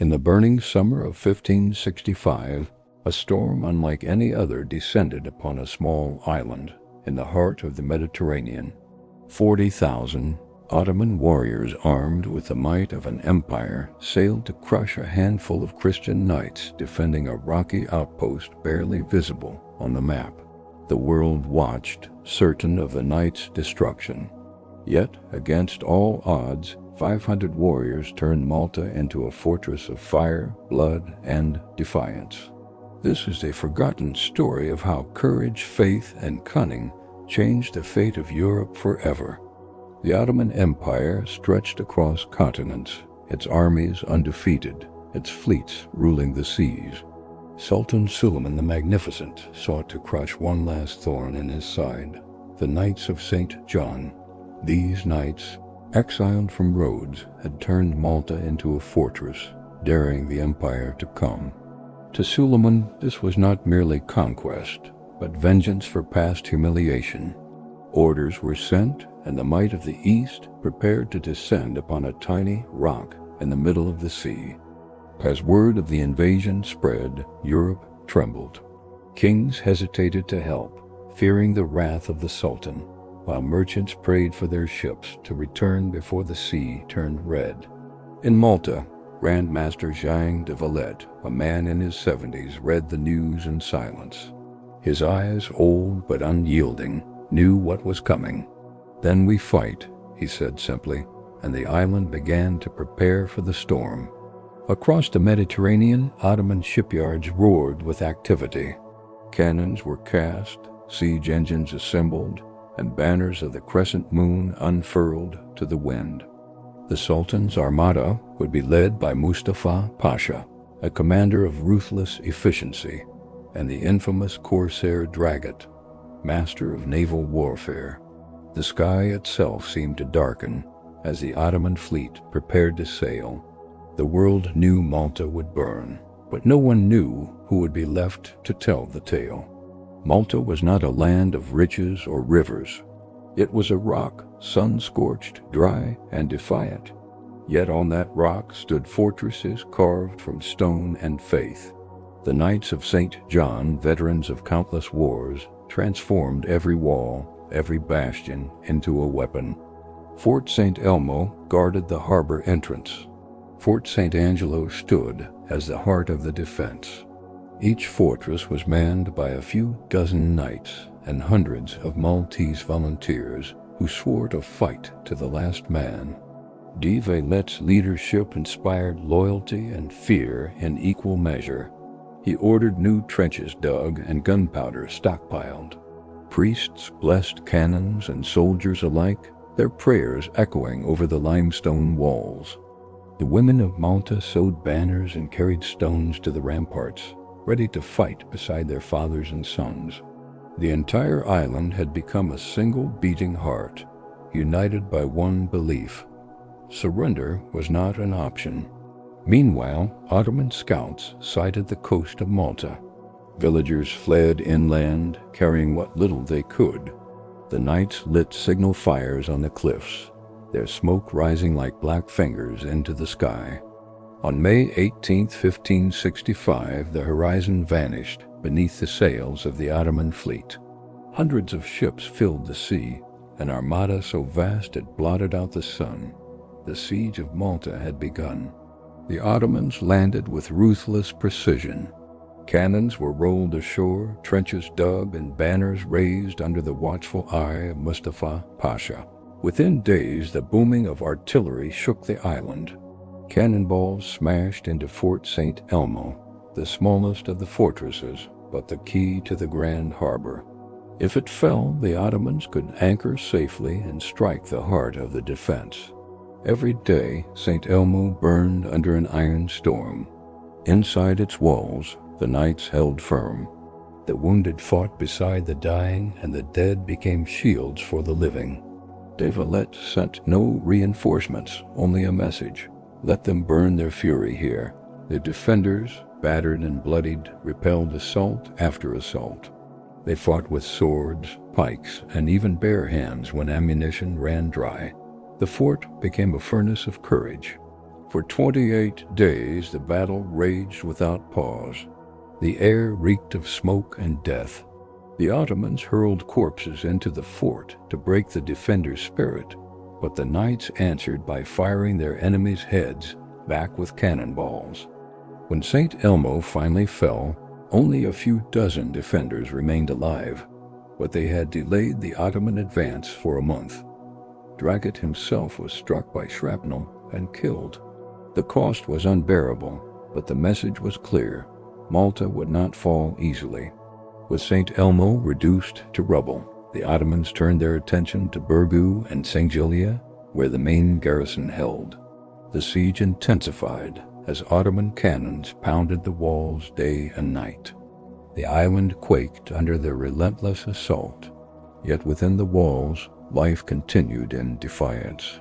In the burning summer of 1565, a storm unlike any other descended upon a small island in the heart of the Mediterranean. 40,000 Ottoman warriors armed with the might of an empire sailed to crush a handful of Christian knights defending a rocky outpost barely visible on the map. The world watched, certain of the knights' destruction. Yet, against all odds, 500 warriors turned Malta into a fortress of fire, blood, and defiance. This is a forgotten story of how courage, faith, and cunning changed the fate of Europe forever. The Ottoman Empire stretched across continents, its armies undefeated, its fleets ruling the seas. Sultan Suleiman the Magnificent sought to crush one last thorn in his side, the Knights of St. John. These knights, exiled from Rhodes, had turned Malta into a fortress, daring the empire to come. To Suleiman, this was not merely conquest, but vengeance for past humiliation. Orders were sent, and the might of the East prepared to descend upon a tiny rock in the middle of the sea. As word of the invasion spread, Europe trembled. Kings hesitated to help, fearing the wrath of the Sultan, while merchants prayed for their ships to return before the sea turned red. In Malta, Grand Master Jean de Valette, a man in his 70s, read the news in silence. His eyes, old but unyielding, knew what was coming. "Then we fight," he said simply, and the island began to prepare for the storm. Across the Mediterranean, Ottoman shipyards roared with activity. Cannons were cast, siege engines assembled, and banners of the crescent moon unfurled to the wind. The Sultan's armada would be led by Mustafa Pasha, a commander of ruthless efficiency, and the infamous corsair Dragut, master of naval warfare. The sky itself seemed to darken as the Ottoman fleet prepared to sail. The world knew Malta would burn, but no one knew who would be left to tell the tale. Malta was not a land of riches or rivers. It was a rock, sun-scorched, dry, and defiant. Yet on that rock stood fortresses carved from stone and faith. The Knights of St. John, veterans of countless wars, transformed every wall, every bastion into a weapon. Fort St. Elmo guarded the harbor entrance. Fort St. Angelo stood as the heart of the defense. Each fortress was manned by a few dozen knights and hundreds of Maltese volunteers who swore to fight to the last man. De Valette's leadership inspired loyalty and fear in equal measure. He ordered new trenches dug and gunpowder stockpiled. Priests blessed cannons and soldiers alike, their prayers echoing over the limestone walls. The women of Malta sewed banners and carried stones to the ramparts, ready to fight beside their fathers and sons. The entire island had become a single beating heart, united by one belief: surrender was not an option. Meanwhile, Ottoman scouts sighted the coast of Malta. Villagers fled inland, carrying what little they could. The knights lit signal fires on the cliffs, their smoke rising like black fingers into the sky. On May 18, 1565, the horizon vanished beneath the sails of the Ottoman fleet. Hundreds of ships filled the sea, an armada so vast it blotted out the sun. The siege of Malta had begun. The Ottomans landed with ruthless precision. Cannons were rolled ashore, trenches dug, and banners raised under the watchful eye of Mustafa Pasha. Within days, the booming of artillery shook the island. Cannonballs smashed into Fort St. Elmo, the smallest of the fortresses, but the key to the Grand Harbor. If it fell, the Ottomans could anchor safely and strike the heart of the defense. Every day, St. Elmo burned under an iron storm. Inside its walls, the knights held firm. The wounded fought beside the dying, and the dead became shields for the living. De Valette sent no reinforcements, only a message: let them burn their fury here. The defenders, battered and bloodied, repelled assault after assault. They fought with swords, pikes, and even bare hands when ammunition ran dry. The fort became a furnace of courage. For 28 days the battle raged without pause. The air reeked of smoke and death. The Ottomans hurled corpses into the fort to break the defenders' spirit, but the knights answered by firing their enemies' heads back with cannonballs. When St. Elmo finally fell, only a few dozen defenders remained alive, but they had delayed the Ottoman advance for a month. Dragut himself was struck by shrapnel and killed. The cost was unbearable, but the message was clear: Malta would not fall easily. With St. Elmo reduced to rubble, the Ottomans turned their attention to Birgu and St. Gilia, where the main garrison held. The siege intensified as Ottoman cannons pounded the walls day and night. The island quaked under their relentless assault, yet within the walls, life continued in defiance.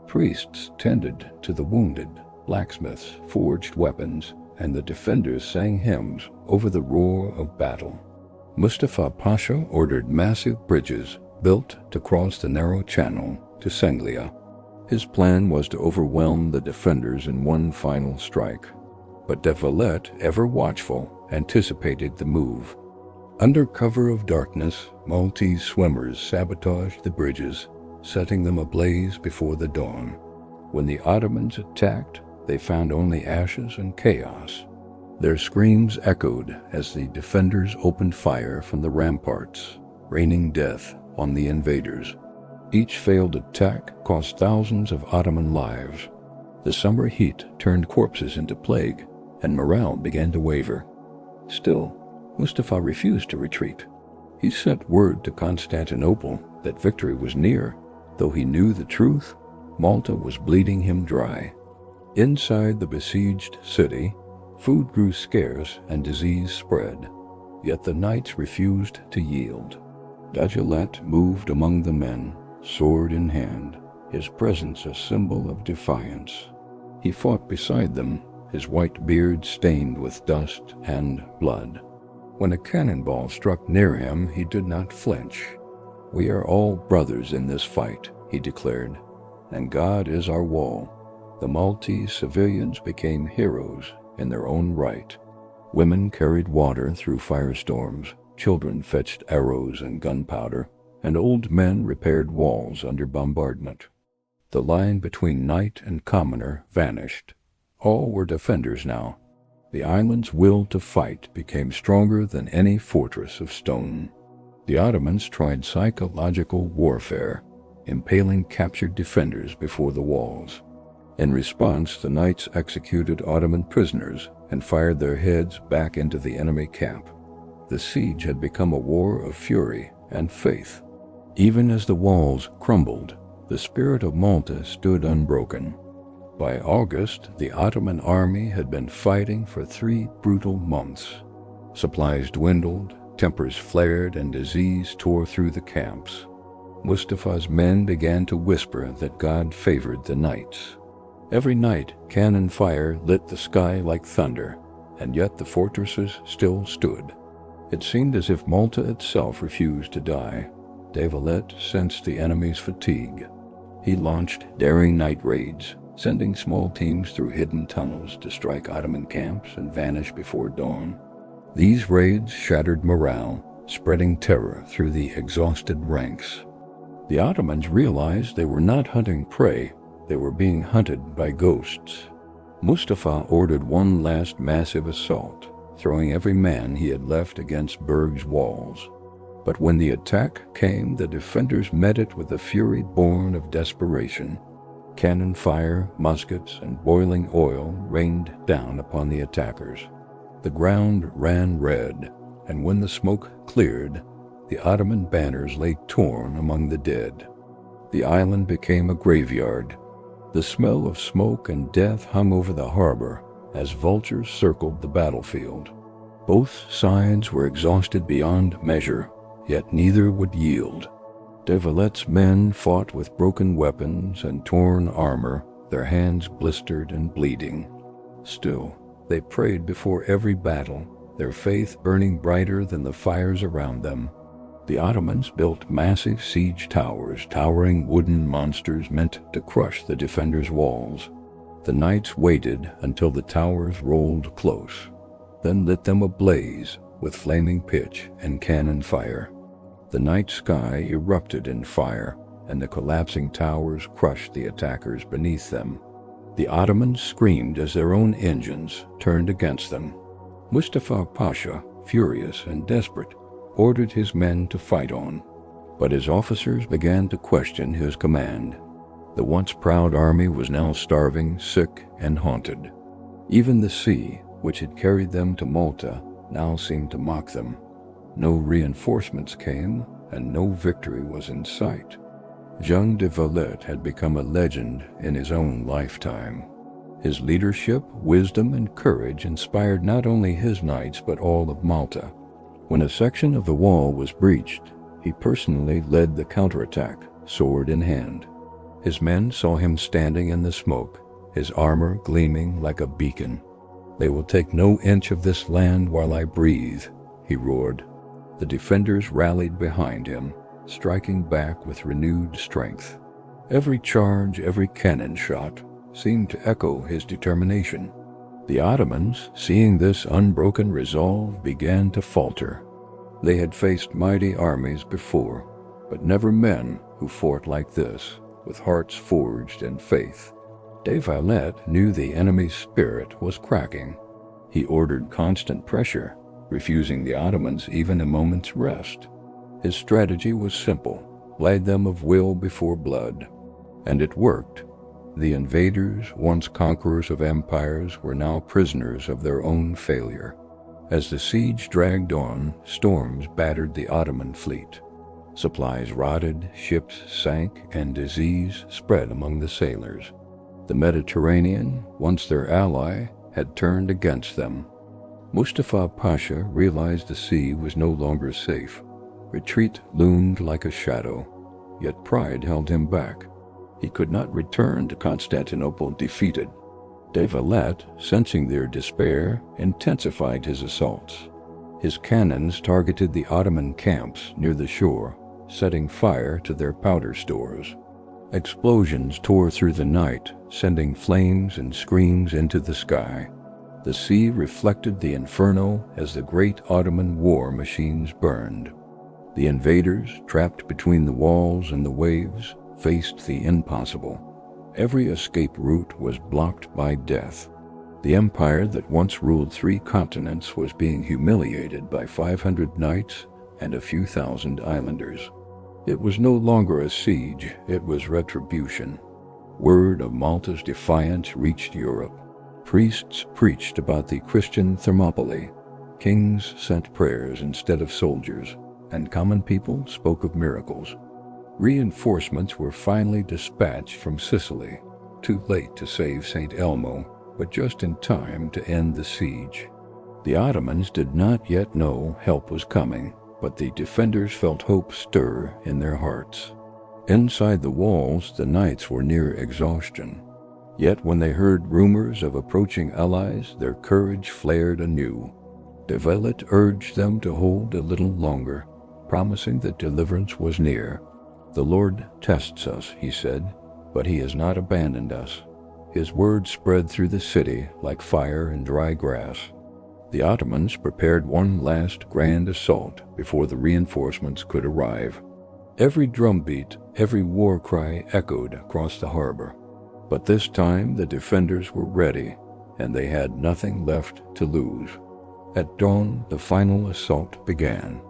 Priests tended to the wounded, blacksmiths forged weapons, and the defenders sang hymns over the roar of battle. Mustafa Pasha ordered massive bridges built to cross the narrow channel to Senglia. His plan was to overwhelm the defenders in one final strike, but de Valette, ever watchful, anticipated the move. Under cover of darkness, Maltese swimmers sabotaged the bridges, setting them ablaze before the dawn. When the Ottomans attacked, they found only ashes and chaos. Their screams echoed as the defenders opened fire from the ramparts, raining death on the invaders. Each failed attack cost thousands of Ottoman lives. The summer heat turned corpses into plague, and morale began to waver. Still, Mustafa refused to retreat. He sent word to Constantinople that victory was near, though he knew the truth: Malta was bleeding him dry. Inside the besieged city, food grew scarce and disease spread, yet the knights refused to yield. Dragut moved among the men, sword in hand, his presence a symbol of defiance. He fought beside them, his white beard stained with dust and blood. When a cannonball struck near him, he did not flinch. "We are all brothers in this fight," he declared, "and God is our wall." The Maltese civilians became heroes in their own right. Women carried water through firestorms, children fetched arrows and gunpowder, and old men repaired walls under bombardment. The line between knight and commoner vanished. All were defenders now. The island's will to fight became stronger than any fortress of stone. The Ottomans tried psychological warfare, impaling captured defenders before the walls. In response, the knights executed Ottoman prisoners and fired their heads back into the enemy camp. The siege had become a war of fury and faith. Even as the walls crumbled, the spirit of Malta stood unbroken. By August, the Ottoman army had been fighting for 3 brutal months. Supplies dwindled, tempers flared, and disease tore through the camps. Mustafa's men began to whisper that God favored the knights. Every night, cannon fire lit the sky like thunder, and yet the fortresses still stood. It seemed as if Malta itself refused to die. De Valette sensed the enemy's fatigue. He launched daring night raids, sending small teams through hidden tunnels to strike Ottoman camps and vanish before dawn. These raids shattered morale, spreading terror through the exhausted ranks. The Ottomans realized they were not hunting prey, they were being hunted by ghosts. Mustafa ordered one last massive assault, throwing every man he had left against Berg's walls. But when the attack came, the defenders met it with a fury born of desperation. Cannon fire, muskets, and boiling oil rained down upon the attackers. The ground ran red, and when the smoke cleared, the Ottoman banners lay torn among the dead. The island became a graveyard. The smell of smoke and death hung over the harbor as vultures circled the battlefield. Both sides were exhausted beyond measure, yet neither would yield. De Valette's men fought with broken weapons and torn armor, their hands blistered and bleeding. Still, they prayed before every battle, their faith burning brighter than the fires around them. The Ottomans built massive siege towers, towering wooden monsters meant to crush the defenders' walls. The knights waited until the towers rolled close, then lit them ablaze with flaming pitch and cannon fire. The night sky erupted in fire, and the collapsing towers crushed the attackers beneath them. The Ottomans screamed as their own engines turned against them. Mustafa Pasha, furious and desperate, ordered his men to fight on, but his officers began to question his command. The once proud army was now starving, sick, and haunted. Even the sea, which had carried them to Malta, now seemed to mock them. No reinforcements came, and no victory was in sight. Jean de Valette had become a legend in his own lifetime. His leadership, wisdom, and courage inspired not only his knights but all of Malta. When a section of the wall was breached, he personally led the counterattack, sword in hand. His men saw him standing in the smoke, his armor gleaming like a beacon. "They will take no inch of this land while I breathe," he roared. The defenders rallied behind him, striking back with renewed strength. Every charge, every cannon shot, seemed to echo his determination. The Ottomans, seeing this unbroken resolve, began to falter. They had faced mighty armies before, but never men who fought like this, with hearts forged in faith. De Valette knew the enemy's spirit was cracking. He ordered constant pressure, refusing the Ottomans even a moment's rest. His strategy was simple: ply them of will before blood. And it worked. The invaders, once conquerors of empires, were now prisoners of their own failure. As the siege dragged on, storms battered the Ottoman fleet. Supplies rotted, ships sank, and disease spread among the sailors. The Mediterranean, once their ally, had turned against them. Mustafa Pasha realized the sea was no longer safe. Retreat loomed like a shadow, yet pride held him back. He could not return to Constantinople defeated. De Valette, sensing their despair, intensified his assaults. His cannons targeted the Ottoman camps near the shore, setting fire to their powder stores. Explosions tore through the night, sending flames and screams into the sky. The sea reflected the inferno as the great Ottoman war machines burned. The invaders, trapped between the walls and the waves, faced the impossible. Every escape route was blocked by death. The empire that once ruled 3 continents was being humiliated by 500 knights and a few thousand islanders. It was no longer a siege, it was retribution. Word of Malta's defiance reached Europe. Priests preached about the Christian Thermopylae. Kings sent prayers instead of soldiers, and common people spoke of miracles. Reinforcements were finally dispatched from Sicily, too late to save St. Elmo, but just in time to end the siege. The Ottomans did not yet know help was coming, but the defenders felt hope stir in their hearts. Inside the walls, the knights were near exhaustion. Yet when they heard rumors of approaching allies, their courage flared anew. De Valette urged them to hold a little longer, promising that deliverance was near. "The Lord tests us," he said, "but he has not abandoned us." His word spread through the city like fire in dry grass. The Ottomans prepared one last grand assault before the reinforcements could arrive. Every drumbeat, every war cry echoed across the harbor. But this time the defenders were ready, and they had nothing left to lose. At dawn, the final assault began.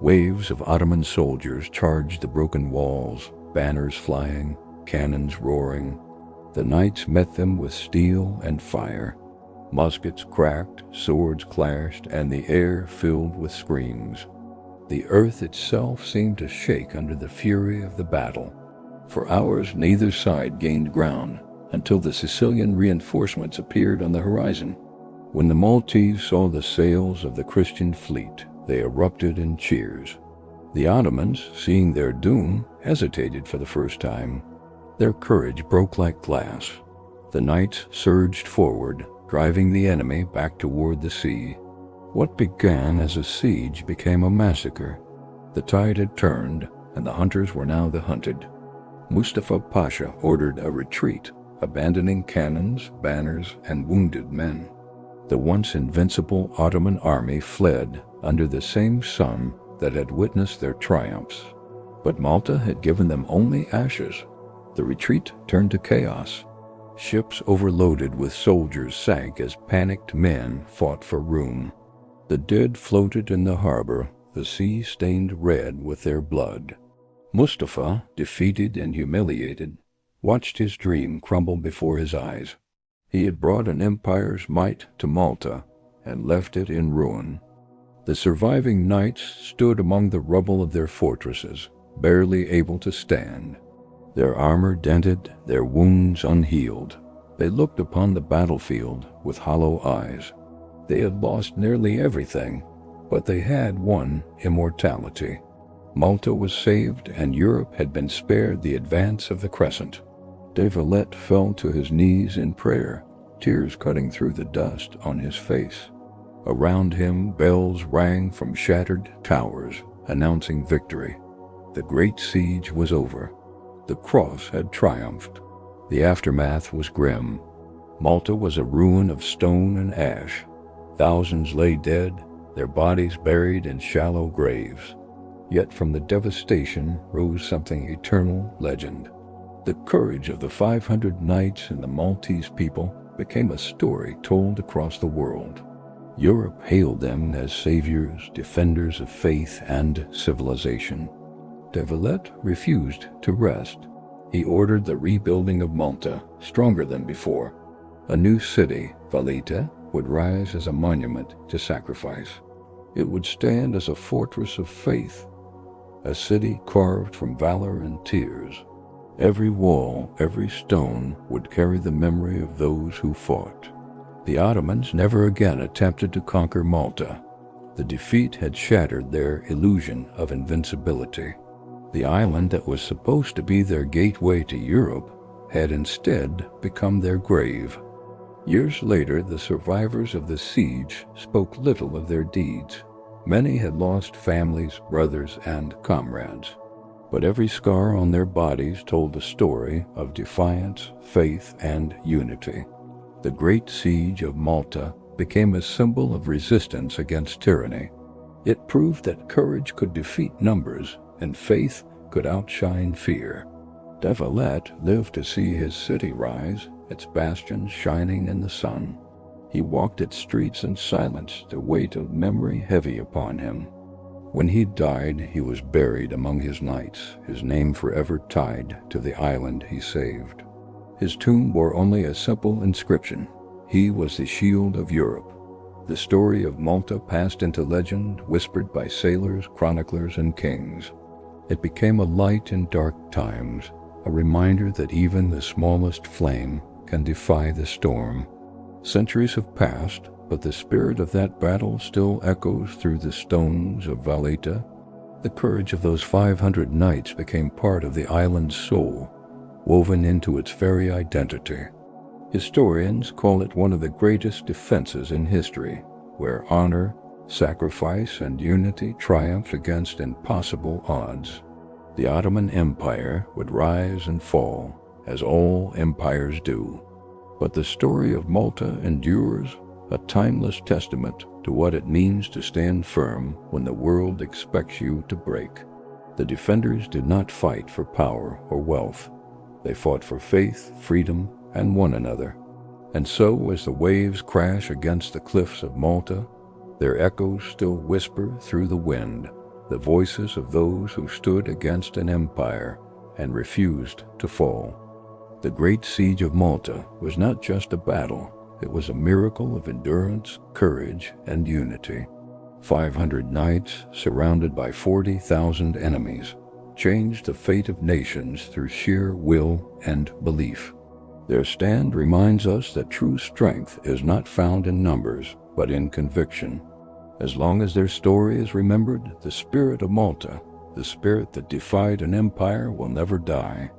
Waves of Ottoman soldiers charged the broken walls, banners flying, cannons roaring. The knights met them with steel and fire. Muskets cracked, swords clashed, and the air filled with screams. The earth itself seemed to shake under the fury of the battle. For hours neither side gained ground, until the Sicilian reinforcements appeared on the horizon. When the Maltese saw the sails of the Christian fleet, they erupted in cheers. The Ottomans, seeing their doom, hesitated for the first time. Their courage broke like glass. The knights surged forward, driving the enemy back toward the sea. What began as a siege became a massacre. The tide had turned, and the hunters were now the hunted. Mustafa Pasha ordered a retreat, abandoning cannons, banners, and wounded men. The once invincible Ottoman army fled under the same sun that had witnessed their triumphs. But Malta had given them only ashes. The retreat turned to chaos. Ships overloaded with soldiers sank as panicked men fought for room. The dead floated in the harbor, the sea stained red with their blood. Mustafa, defeated and humiliated, watched his dream crumble before his eyes. He had brought an empire's might to Malta and left it in ruin. The surviving knights stood among the rubble of their fortresses, barely able to stand. Their armor dented, their wounds unhealed. They looked upon the battlefield with hollow eyes. They had lost nearly everything, but they had won immortality. Malta was saved, and Europe had been spared the advance of the Crescent. De Valette fell to his knees in prayer, tears cutting through the dust on his face. Around him, bells rang from shattered towers, announcing victory. The Great Siege was over. The cross had triumphed. The aftermath was grim. Malta was a ruin of stone and ash. Thousands lay dead, their bodies buried in shallow graves. Yet from the devastation rose something eternal legend. The courage of the 500 knights and the Maltese people became a story told across the world. Europe hailed them as saviors, defenders of faith and civilization. De Valette refused to rest. He ordered the rebuilding of Malta, stronger than before. A new city, Valette, would rise as a monument to sacrifice. It would stand as a fortress of faith, a city carved from valor and tears. Every wall, every stone would carry the memory of those who fought. The Ottomans never again attempted to conquer Malta. The defeat had shattered their illusion of invincibility. The island that was supposed to be their gateway to Europe had instead become their grave. Years later, the survivors of the siege spoke little of their deeds. Many had lost families, brothers, and comrades. But every scar on their bodies told a story of defiance, faith, and unity. The Great Siege of Malta became a symbol of resistance against tyranny. It proved that courage could defeat numbers, and faith could outshine fear. De Valette lived to see his city rise, its bastions shining in the sun. He walked its streets in silence, the weight of memory heavy upon him. When he died, he was buried among his knights, his name forever tied to the island he saved. His tomb bore only a simple inscription: he was the shield of Europe. The story of Malta passed into legend, whispered by sailors, chroniclers, and kings. It became a light in dark times, a reminder that even the smallest flame can defy the storm. Centuries have passed, but the spirit of that battle still echoes through the stones of Valette. The courage of those 500 knights became part of the island's soul, woven into its very identity. Historians call it one of the greatest defenses in history, where honor, sacrifice, and unity triumphed against impossible odds. The Ottoman Empire would rise and fall, as all empires do. But the story of Malta endures, a timeless testament to what it means to stand firm when the world expects you to break. The defenders did not fight for power or wealth. They fought for faith, freedom, and one another. And so, as the waves crash against the cliffs of Malta, their echoes still whisper through the wind, the voices of those who stood against an empire and refused to fall. The Great Siege of Malta was not just a battle, it was a miracle of endurance, courage, and unity. 500 knights, surrounded by 40,000 enemies, changed the fate of nations through sheer will and belief. Their stand reminds us that true strength is not found in numbers, but in conviction. As long as their story is remembered, the spirit of Malta, the spirit that defied an empire, will never die.